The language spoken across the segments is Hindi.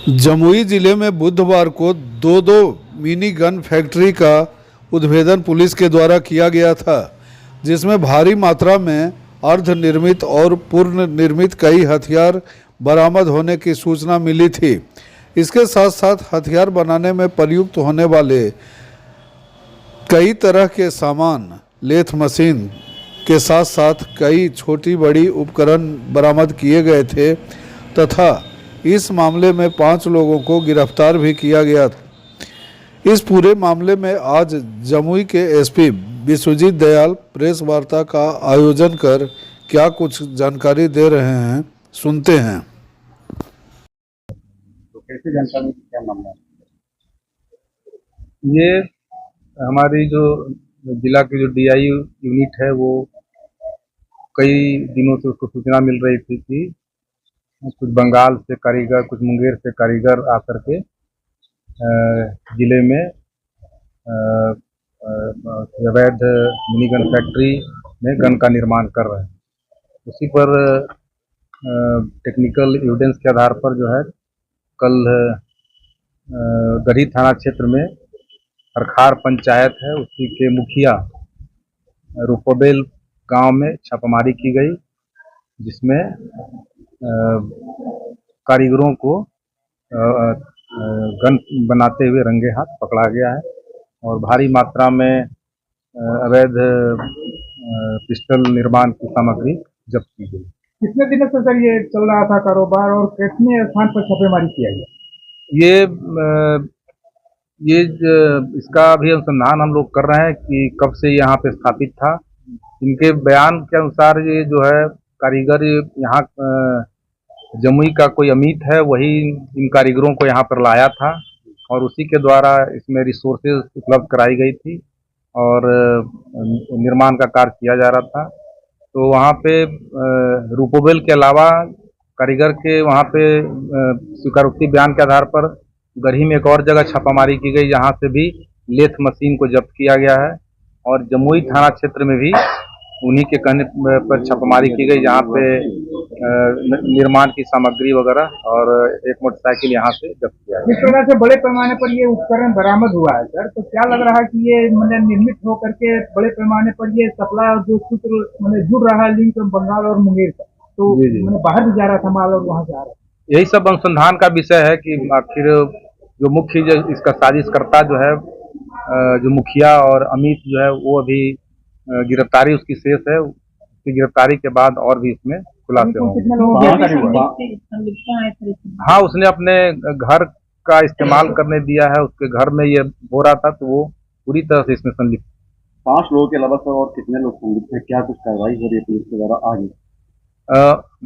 जमुई जिले में बुधवार को दो मिनी गन फैक्ट्री का उद्भेदन पुलिस के द्वारा किया गया था, जिसमें भारी मात्रा में अर्धनिर्मित और पूर्ण निर्मित कई हथियार बरामद होने की सूचना मिली थी। इसके साथ साथ हथियार बनाने में प्रयुक्त होने वाले कई तरह के सामान, लेथ मशीन के साथ साथ कई छोटी बड़ी उपकरण बरामद किए गए थे तथा इस मामले में 5 लोगों को गिरफ्तार भी किया गया। इस पूरे मामले में आज जमुई के एसपी विश्वजीत दयाल प्रेस वार्ता का आयोजन कर क्या कुछ जानकारी दे रहे हैं, सुनते हैं। तो कैसे जानकारी, क्या मामला है? ये हमारी जो जिला की जो डीआई यूनिट है वो कई दिनों से उसको सूचना मिल रही थी कि कुछ बंगाल से कारीगर, कुछ मुंगेर से कारीगर आकर के जिले में अवैध मिनी गन फैक्ट्री में गन का निर्माण कर रहे हैं। उसी पर टेक्निकल एविडेंस के आधार पर जो है कल गढ़ी थाना क्षेत्र में हरखार पंचायत है, उसी के मुखिया रूपोबेल गांव में छापामारी की गई, जिसमें कारीगरों को गन बनाते हुए रंगे हाथ पकड़ा गया है और भारी मात्रा में अवैध पिस्टल निर्माण की सामग्री जब्त की गई। कितने दिनों से सर ये चल रहा था कारोबार और कितने स्थान पर छापेमारी किया गया? इसका अभी अनुसंधान हम लोग कर रहे हैं कि कब से यहाँ पे स्थापित था। इनके बयान के अनुसार ये जो है कारीगर यहाँ जमुई का कोई अमित है, वही इन कारीगरों को यहाँ पर लाया था और उसी के द्वारा इसमें रिसोर्सेज उपलब्ध कराई गई थी और निर्माण का कार्य किया जा रहा था। तो वहाँ पे रूपोबेल के अलावा कारीगर के वहाँ पे स्वीकारोक्ति बयान के आधार पर गढ़ी में एक और जगह छापामारी की गई, जहाँ से भी लेथ मशीन को जब्त किया गया है और जमुई थाना क्षेत्र में भी उन्हीं के कहने पर छापामारी की गई, जहाँ पे निर्माण की सामग्री वगैरह और एक मोटरसाइकिल यहाँ से जब्त किया गया। जिस तरह से बड़े पैमाने पर ये उपकरण बरामद हुआ है सर, तो क्या लग रहा है कि ये मतलब निर्मित होकर के बड़े पैमाने पर ये सप्लाई जो सूत्र मतलब जुड़ रहा है लिंक बंगाल और मुंगेर का, तो मतलब बाहर भी जा रहा था माल और वहाँ से आ रहा है। यही सब अनुसंधान का विषय है कि आखिर जो मुख्य इसका साजिशकर्ता जो है जो मुखिया और अमित जो है वो अभी गिरफ्तारी उसकी शेष है। उसकी गिरफ्तारी के बाद और भी इसमें खुलासे होंगे। हाँ, उसने अपने घर का इस्तेमाल करने दिया है, उसके घर में ये हो रहा था, तो वो पूरी तरह से इसमें संलिप्त। 5 लोगों के अलावा सर और कितने लोग संलिप्त हैं? क्या कुछ कार्रवाई हो रही है पुलिस के द्वारा आगे?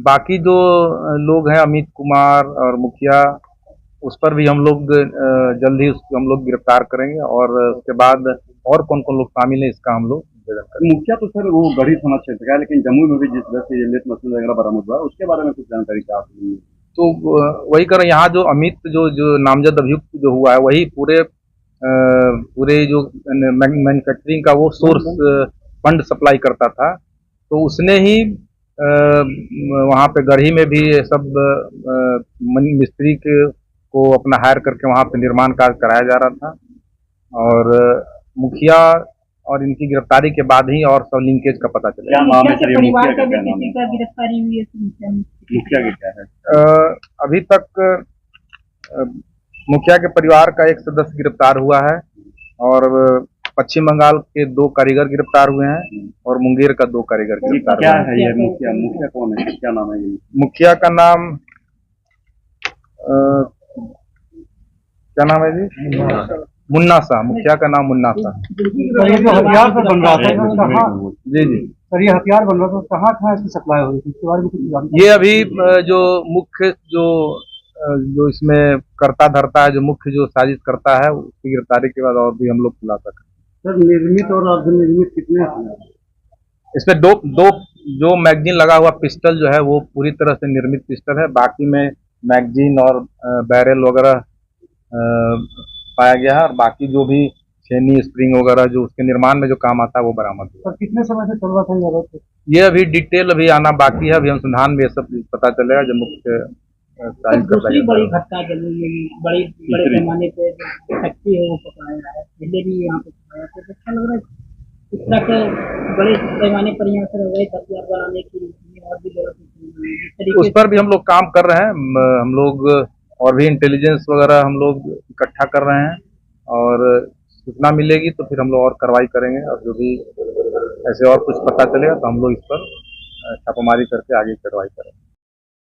बाकी जो लोग हैं अमित कुमार और मुखिया, उस पर भी हम लोग जल्द ही हम लोग गिरफ्तार करेंगे और उसके बाद और कौन कौन लोग शामिल है इसका हम लोग मुखिया तो सर वो गढ़ी थाना क्षेत्र का है, लेकिन जमुई में भी जिस तरह से लेथ मशीन वगैरह बरामद हुआ है उसके बारे में कुछ जानकारी क्या आपको? तो वही कर यहाँ जो अमित जो नामजद अभियुक्त जो हुआ है वही पूरे जो मैन्युफैक्चरिंग का वो सोर्स फंड सप्लाई करता था, तो उसने ही वहाँ पे गढ़ी में भी सब मिस्त्री को अपना हायर करके वहाँ पे निर्माण कार्य कराया जा रहा था और मुखिया और इनकी गिरफ्तारी के बाद ही और सब लिंकेज का पता चला। क्या नाम है सर? परिवार का भी किसी का गिरफ्तारी हुई है? मुखिया के क्या है? अभी तक मुखिया के परिवार का एक सदस्य गिरफ्तार हुआ है और पश्चिम बंगाल के 2 कारीगर गिरफ्तार हुए हैं और मुंगेर का 2 कारीगर गिरफ्तार हुए हैं। क्या है ये मुखिया कौन है, क्या नाम है ये? मुखिया का नाम क्या नाम है जी? मुन्ना शाह। मुखिया का नाम मुन्ना शाह। सर ये जो हथियार से बन रहा था कहाँ? जी सर ये हथियार बन रहा था कहाँ था, इसकी सप्लाई हो रही थी, इसके बारे में कुछ जानकारी? ये अभी जो मुख्य जो इसमें करता धरता है, जो मुख्य जो साजिश करता है, उसकी गिरफ्तारी के बाद और भी हम लोग खुलासा करें। सर निर्मित और अर्धनिर्मित कितने हैं? इसमें दो जो मैगजीन लगा हुआ पिस्टल जो है वो पूरी तरह से निर्मित पिस्टल है, बाकी में मैगजीन और बैरल वगैरह पाया गया है और बाकी जो भी छेनी स्प्रिंग वगैरह जो उसके निर्माण में जो काम आता है वो बरामद हुआ। सर कितने समय से चल रहा था ये अभी डिटेल अभी आना बाकी है, अभी अनुसंधान में ये सब पता चलेगा जब मुख्य साजिश करता दूसरी बड़ी जाता है। घटना जमुई में बड़े पैमाने पे फैक्ट्री है वो पकड़ाया है, पहले भी यहाँ पे पकड़ाया था। तो अच्छा लग रहा है इस तरह के बड़े पैमाने पर यहाँ पर अवैध हथियार बनाने की और भी जरूरत है। जिस तरीके उस पर भी हम लोग काम कर रहे हैं। हम लोग और भी इंटेलिजेंस वगैरह हम लोग इकट्ठा कर रहे हैं, और सूचना मिलेगी तो फिर हम लोग और कार्रवाई करेंगे, और जो भी ऐसे और कुछ पता चलेगा तो हम लोग इस पर छापामारी करके आगे कार्रवाई करेंगे।